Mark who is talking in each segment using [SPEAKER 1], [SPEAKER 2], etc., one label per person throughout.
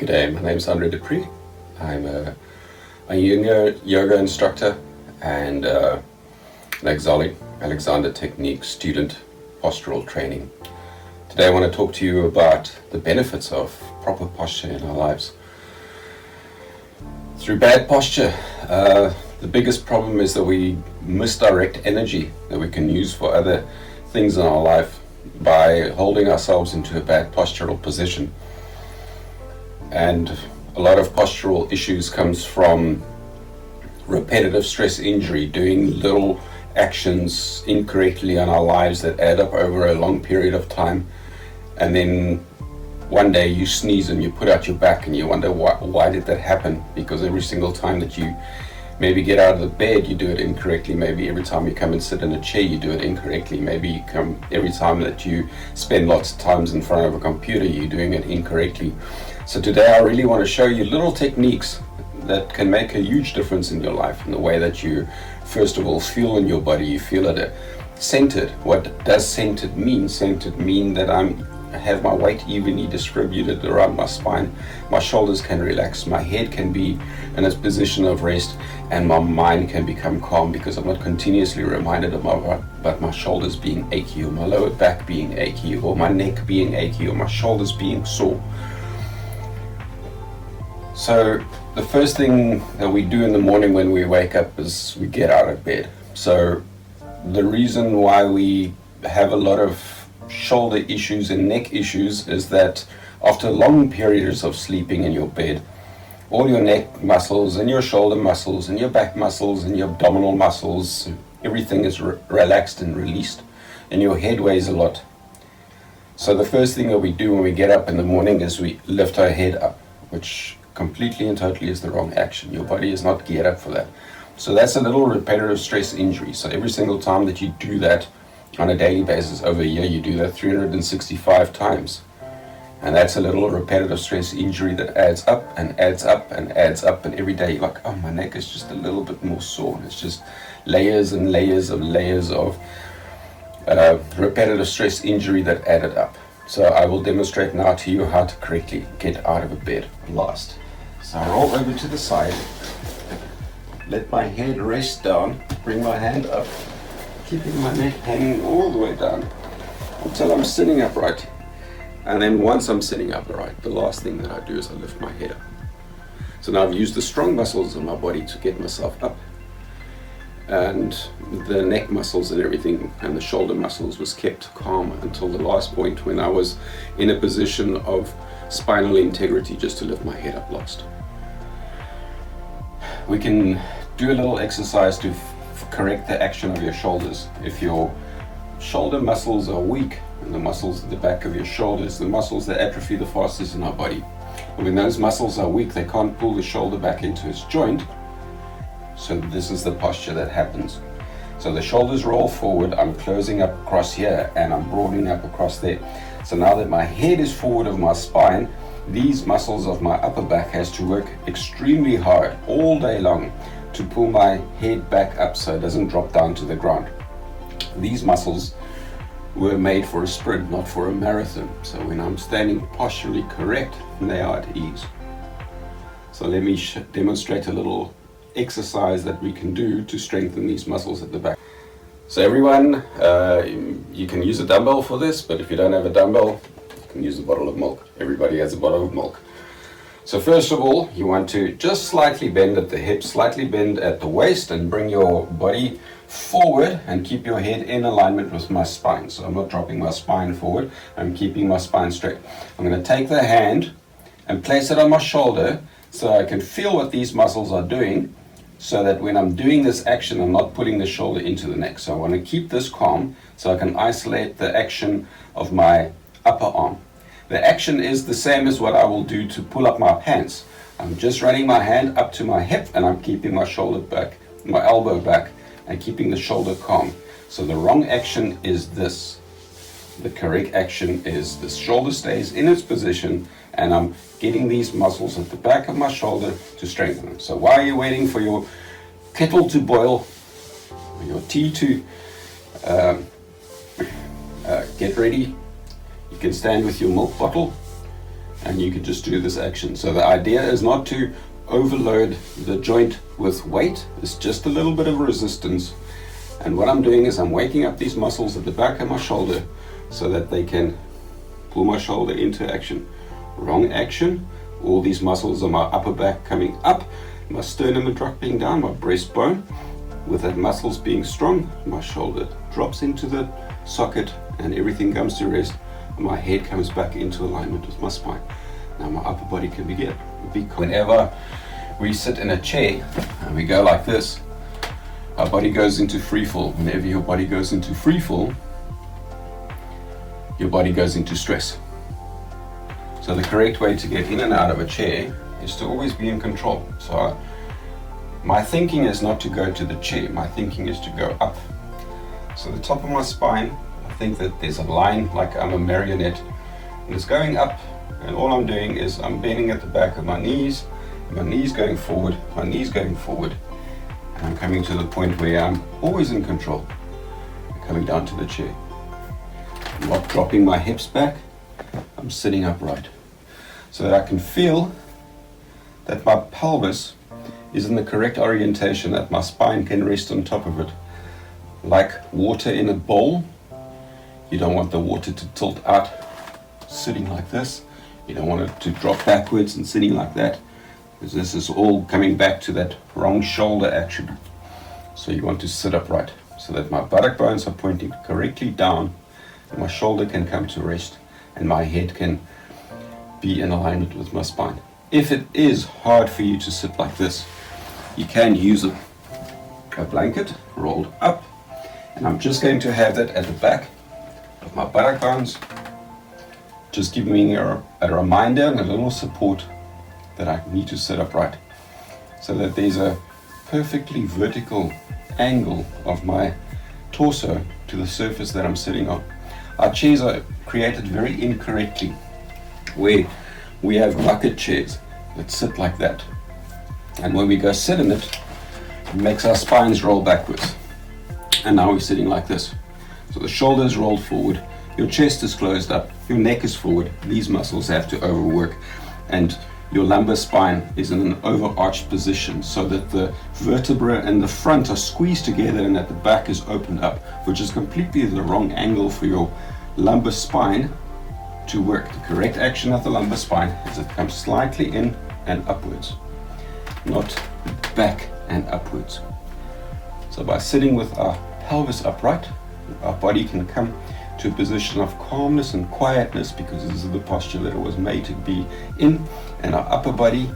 [SPEAKER 1] G'day, my name is Andre Dupree. I'm a yoga instructor and an Yogalign, Alexander Technique student, postural training. Today I want to talk to you about the benefits of proper posture in our lives. Through bad posture, the biggest problem is that we misdirect energy that we can use for other things in our life by holding ourselves into a bad postural position. And a lot of postural issues comes from repetitive stress injury, doing little actions incorrectly in our lives that add up over a long period of time. And then one day you sneeze and you put out your back and you wonder why did that happen? Because every single time that you maybe get out of the bed, you do it incorrectly. Maybe every time you come and sit in a chair, you do it incorrectly. Maybe every time that you spend lots of times in front of a computer, you're doing it incorrectly. So today I really want to show you little techniques that can make a huge difference in your life, in the way that you, first of all, feel in your body. You feel it centered. What does centered mean? Centered mean that I have my weight evenly distributed around my spine. My shoulders can relax. My head can be in a position of rest, and my mind can become calm because I'm not continuously reminded about my shoulders being achy, or my lower back being achy, or my neck being achy, or my shoulders being sore. So the first thing that we do in the morning when we wake up is we get out of bed. So the reason why we have a lot of shoulder issues and neck issues is that after long periods of sleeping in your bed, all your neck muscles and your shoulder muscles and your back muscles and your abdominal muscles, everything is relaxed and released, and your head weighs a lot. So the first thing that we do when we get up in the morning is we lift our head up, which completely and totally is the wrong action. Your body is not geared up for that. So that's a little repetitive stress injury. So every single time that you do that on a daily basis over a year, you do that 365 times. And that's a little repetitive stress injury that adds up and adds up and adds up. And every day you're like, oh, my neck is just a little bit more sore. And it's just layers and layers of repetitive stress injury that added up. So I will demonstrate now to you how to correctly get out of a bed last. So I roll over to the side, let my head rest down, bring my hand up, keeping my neck hanging all the way down until I'm sitting upright. And then once I'm sitting upright, the last thing that I do is I lift my head up. So now I've used the strong muscles in my body to get myself up, and the neck muscles and everything and the shoulder muscles was kept calm until the last point when I was in a position of spinal integrity, just to lift my head up last. We can do a little exercise to correct the action of your shoulders. If your shoulder muscles are weak, and the muscles at the back of your shoulders, the muscles that atrophy the fastest in our body, when those muscles are weak, they can't pull the shoulder back into its joint. So this is the posture that happens. So the shoulders roll forward, I'm closing up across here, and I'm broadening up across there. So now that my head is forward of my spine, these muscles of my upper back has to work extremely hard all day long to pull my head back up so it doesn't drop down to the ground. These muscles were made for a sprint, not for a marathon. So when I'm standing posturally correct, they are at ease. So let me demonstrate a little exercise that we can do to strengthen these muscles at the back. So everyone, you can use a dumbbell for this, but if you don't have a dumbbell, you can use a bottle of milk. Everybody has a bottle of milk. So first of all, you want to just slightly bend at the hips, slightly bend at the waist, and bring your body forward and keep your head in alignment with my spine. So I'm not dropping my spine forward, I'm keeping my spine straight. I'm going to take the hand and place it on my shoulder so I can feel what these muscles are doing, so that when I'm doing this action, I'm not putting the shoulder into the neck. So I want to keep this calm so I can isolate the action of my upper arm. The action is the same as what I will do to pull up my pants. I'm just running my hand up to my hip and I'm keeping my shoulder back, my elbow back, and keeping the shoulder calm. So the wrong action is this. The correct action is the shoulder stays in its position and I'm getting these muscles at the back of my shoulder to strengthen them. So while you're waiting for your kettle to boil, or your tea to get ready, you can stand with your milk bottle and you can just do this action. So the idea is not to overload the joint with weight, it's just a little bit of resistance. And what I'm doing is I'm waking up these muscles at the back of my shoulder so that they can pull my shoulder into action. Wrong action, all these muscles on my upper back coming up, my sternum are dropping down, my breastbone, with the muscles being strong, my shoulder drops into the socket and everything comes to rest. My head comes back into alignment with my spine. Now my upper body can begin. Whenever we sit in a chair and we go like this, our body goes into free fall. Whenever your body goes into free fall, your body goes into stress. So the correct way to get in and out of a chair is to always be in control. So my thinking is not to go to the chair, my thinking is to go up. So the top of my spine, I think that there's a line like I'm a marionette, and it's going up, and all I'm doing is I'm bending at the back of my knees going forward, my knees going forward, and I'm coming to the point where I'm always in control. I'm coming down to the chair. I'm not dropping my hips back, I'm sitting upright, so that I can feel that my pelvis is in the correct orientation, that my spine can rest on top of it. Like water in a bowl, you don't want the water to tilt out sitting like this. You don't want it to drop backwards and sitting like that, because this is all coming back to that wrong shoulder action. So you want to sit upright so that my buttock bones are pointing correctly down, and my shoulder can come to rest and my head can be in alignment with my spine. If it is hard for you to sit like this, you can use a blanket rolled up, and I'm just going to have that at the back of my buttock bones, just giving me a reminder and a little support that I need to sit upright, so that there's a perfectly vertical angle of my torso to the surface that I'm sitting on. Our chairs are created very incorrectly, where we have bucket chairs that sit like that, and when we go sit in it, it makes our spines roll backwards, and now we're sitting like this. So the shoulders rolled forward, your chest is closed up, your neck is forward, these muscles have to overwork, and your lumbar spine is in an overarched position so that the vertebra and the front are squeezed together and that the back is opened up, which is completely the wrong angle for your lumbar spine to work. The correct action of the lumbar spine is it comes slightly in and upwards, not back and upwards. So by sitting with our pelvis upright, our body can come to a position of calmness and quietness, because this is the posture that it was made to be in, and our upper body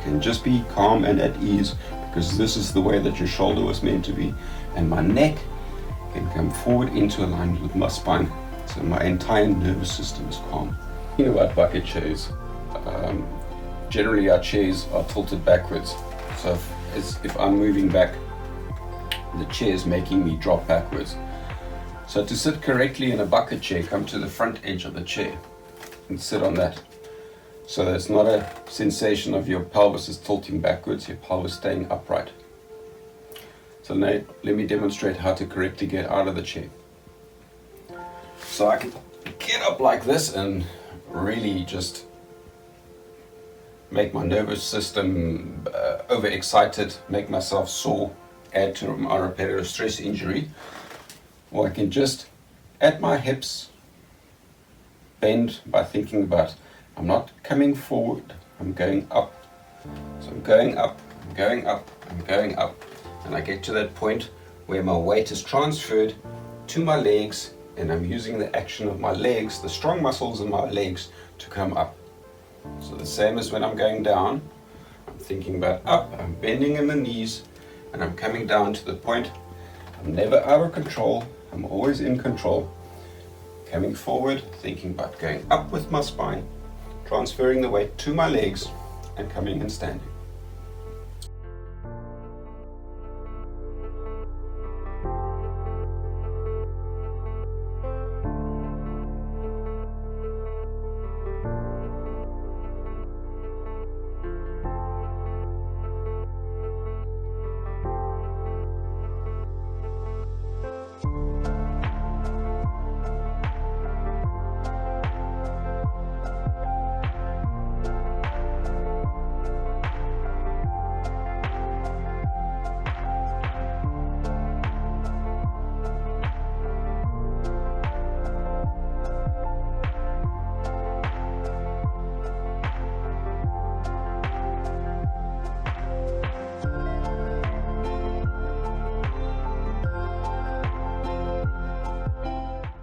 [SPEAKER 1] can just be calm and at ease, because this is the way that your shoulder was meant to be, and my neck can come forward into alignment with my spine, so my entire nervous system is calm. Thinking about bucket chairs, generally our chairs are tilted backwards, so if I'm moving back, the chair is making me drop backwards. So to sit correctly in a bucket chair, come to the front edge of the chair and sit on that. So that it's not a sensation of your pelvis is tilting backwards, your pelvis staying upright. So now let me demonstrate how to correctly get out of the chair. So I can get up like this and really just make my nervous system overexcited, make myself sore, add to my repetitive stress injury. Or I can just, at my hips, bend by thinking about, I'm not coming forward, I'm going up. So I'm going up, I'm going up, I'm going up. And I get to that point where my weight is transferred to my legs, and I'm using the action of my legs, the strong muscles in my legs, to come up. So the same as when I'm going down, I'm thinking about up, I'm bending in the knees, and I'm coming down to the point, I'm never out of control, I'm always in control. Coming forward, thinking about going up with my spine, transferring the weight to my legs, and coming and standing.